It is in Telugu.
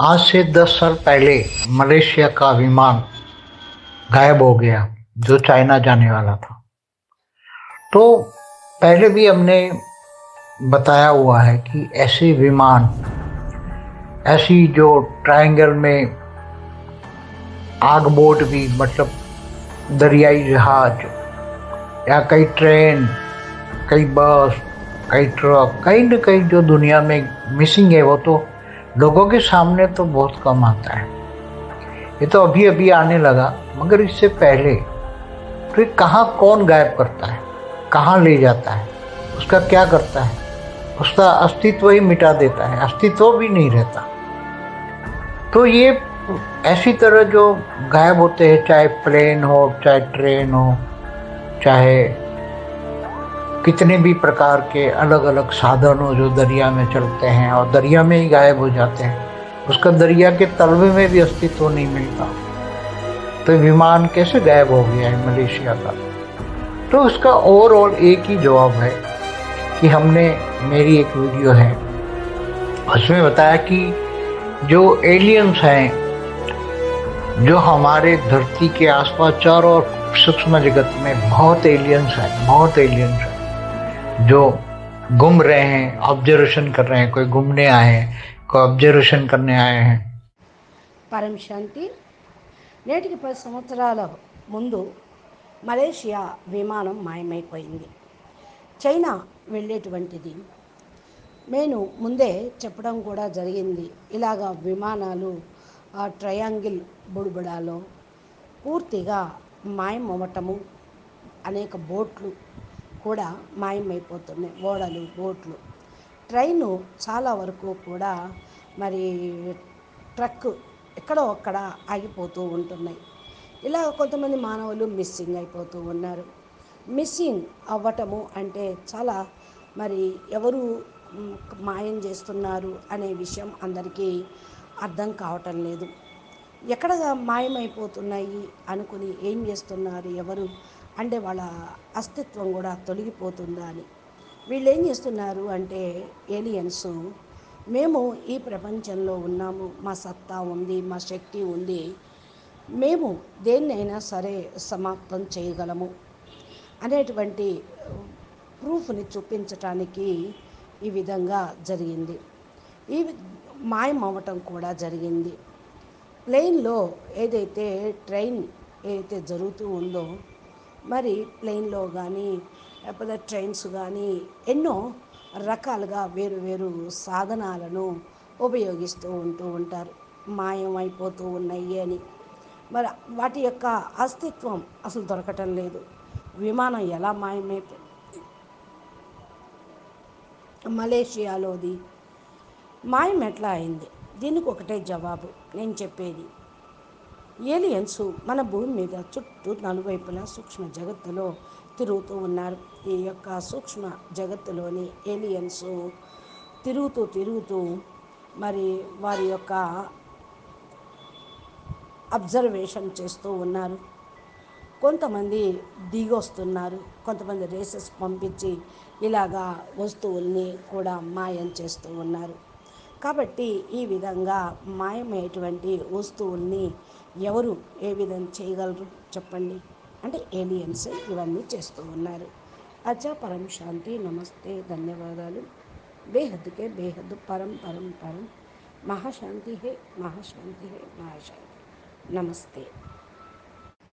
आज से 10 साल पहले मलेशिया का विमान गायब हो गया जो चाइना जाने वाला था। तो पहले भी हमने बताया हुआ है कि ऐसे विमान, ऐसी जो ट्रायंगल में आग बोट भी मतलब दरियाई जहाज या कई ट्रेन, कई बस, कई ट्रक, कहीं न कहीं जो दुनिया में मिसिंग है वो तो लोगों के सामने तो बहुत कम आता है। ये तो अभी अभी आने लगा, मगर इससे पहले तो ये कहाँ कौन गायब करता है, कहाँ ले जाता है, उसका क्या करता है, उसका अस्तित्व ही मिटा देता है, अस्तित्व भी नहीं रहता। तो ये ऐसी तरह जो गायब होते हैं, चाहे प्लेन हो, चाहे ट्रेन हो, चाहे कितने भी प्रकार के अलग अलग साधन हो जो दरिया में चलते हैं और दरिया में ही गायब हो जाते हैं, उसका दरिया के तलवे में भी अस्तित्व नहीं मिलता। तो विमान कैसे गायब हो गया है मलेशिया का? तो उसका ओवरऑल एक ही जवाब है कि हमने, मेरी एक वीडियो है उसमें बताया कि जो एलियंस हैं, जो हमारे धरती के आसपास चारों ओर सूक्ष्म जगत में बहुत एलियंस हैं, बहुत एलियंस हैं जो घूम रहे हैं, ऑब्जर्वेशन कर रहे हैं। कोई घूमने आए हैं, कोई ऑब्जर्वेशन करने आए हैं। పరం శాంతి. నేటికి 10 సంవత్సరాల ముందు మలేషియా విమానం మాయమైపోయింది. చైనా వెళ్ళేటువంటిది. నేను ముందే చెప్పడం కూడా జరిగింది. ఇలాగా విమానాలు ట్రయాంగిల్ బుడబుడాలో పూర్తిగా మాయమవ్వటము, అనేక బోట్లు కూడా మాయమైపోతున్నాయి, ఓడలు బోట్లు. ట్రైను చాలా వరకు కూడా మరి ట్రక్ ఎక్కడో అక్కడ ఆగిపోతూ ఉంటున్నాయి. ఇలా కొంతమంది మానవులు మిస్సింగ్ అయిపోతూ ఉన్నారు. మిస్సింగ్ అవ్వటము అంటే చాలా మరి ఎవరు మాయం చేస్తున్నారు అనే విషయం అందరికీ అర్థం కావటం లేదు. ఎక్కడ మాయమైపోతున్నాయి అనుకుని ఏం చేస్తున్నారు ఎవరు అంటే వాళ్ళ అస్తిత్వం కూడా తొలగిపోతుందా అని. వీళ్ళు ఏం చేస్తున్నారు అంటే ఏలియన్స్, మేము ఈ ప్రపంచంలో ఉన్నాము, మా సత్తా ఉంది, మా శక్తి ఉంది, మేము దేన్నైనా సరే సమాప్తం చేయగలము అనేటువంటి ప్రూఫ్ని చూపించటానికి ఈ విధంగా జరిగింది. ఈ మాయమవ్వటం కూడా జరిగింది. ప్లేన్లో ఏదైతే ట్రైన్ ఏదైతే జరుగుతూ ఉందో, మరి ప్లేన్లో కానీ లేకపోతే ట్రైన్స్ కానీ ఎన్నో రకాలుగా వేరు వేరు సాధనాలను ఉపయోగిస్తూ ఉంటారు. మాయమైపోతూ ఉన్నాయి అని. మరి వాటి యొక్క అస్తిత్వం అసలు దొరకటం లేదు. విమానం ఎలా మాయమైపో మలేషియాలోది మాయం ఎట్లా అయింది? దీనికి ఒకటే జవాబు నేను చెప్పేది. ఏలియన్స్ మన భూమి మీద చుట్టూ నలువైపులా సూక్ష్మ జగత్తులో తిరుగుతూ ఉన్నారు. ఈ యొక్క సూక్ష్మ జగత్తులోని ఏలియన్స్ తిరుగుతూ మరి వారి యొక్క అబ్జర్వేషన్ చేస్తూ ఉన్నారు. కొంతమంది దిగొస్తున్నారు, కొంతమంది రేసెస్ పంపించి ఇలాగా వస్తువుల్ని కూడా మాయం చేస్తూ ఉన్నారు. కాబట్టి ఈ విధంగా మాయమయ్యేటువంటి వస్తువుల్ని ఎవరు ఏ విధంగా చేయగలరు చెప్పండి? అంటే ఏలియన్స్ ఇవన్నీ చేస్తూ ఉన్నారు. అచ్చా, పరం శాంతి. నమస్తే, ధన్యవాదాలు. బేహద్కే బేహద్, పరం పరం పరం. महाशांति है, महाशांति है, महाशांति. नमस्ते.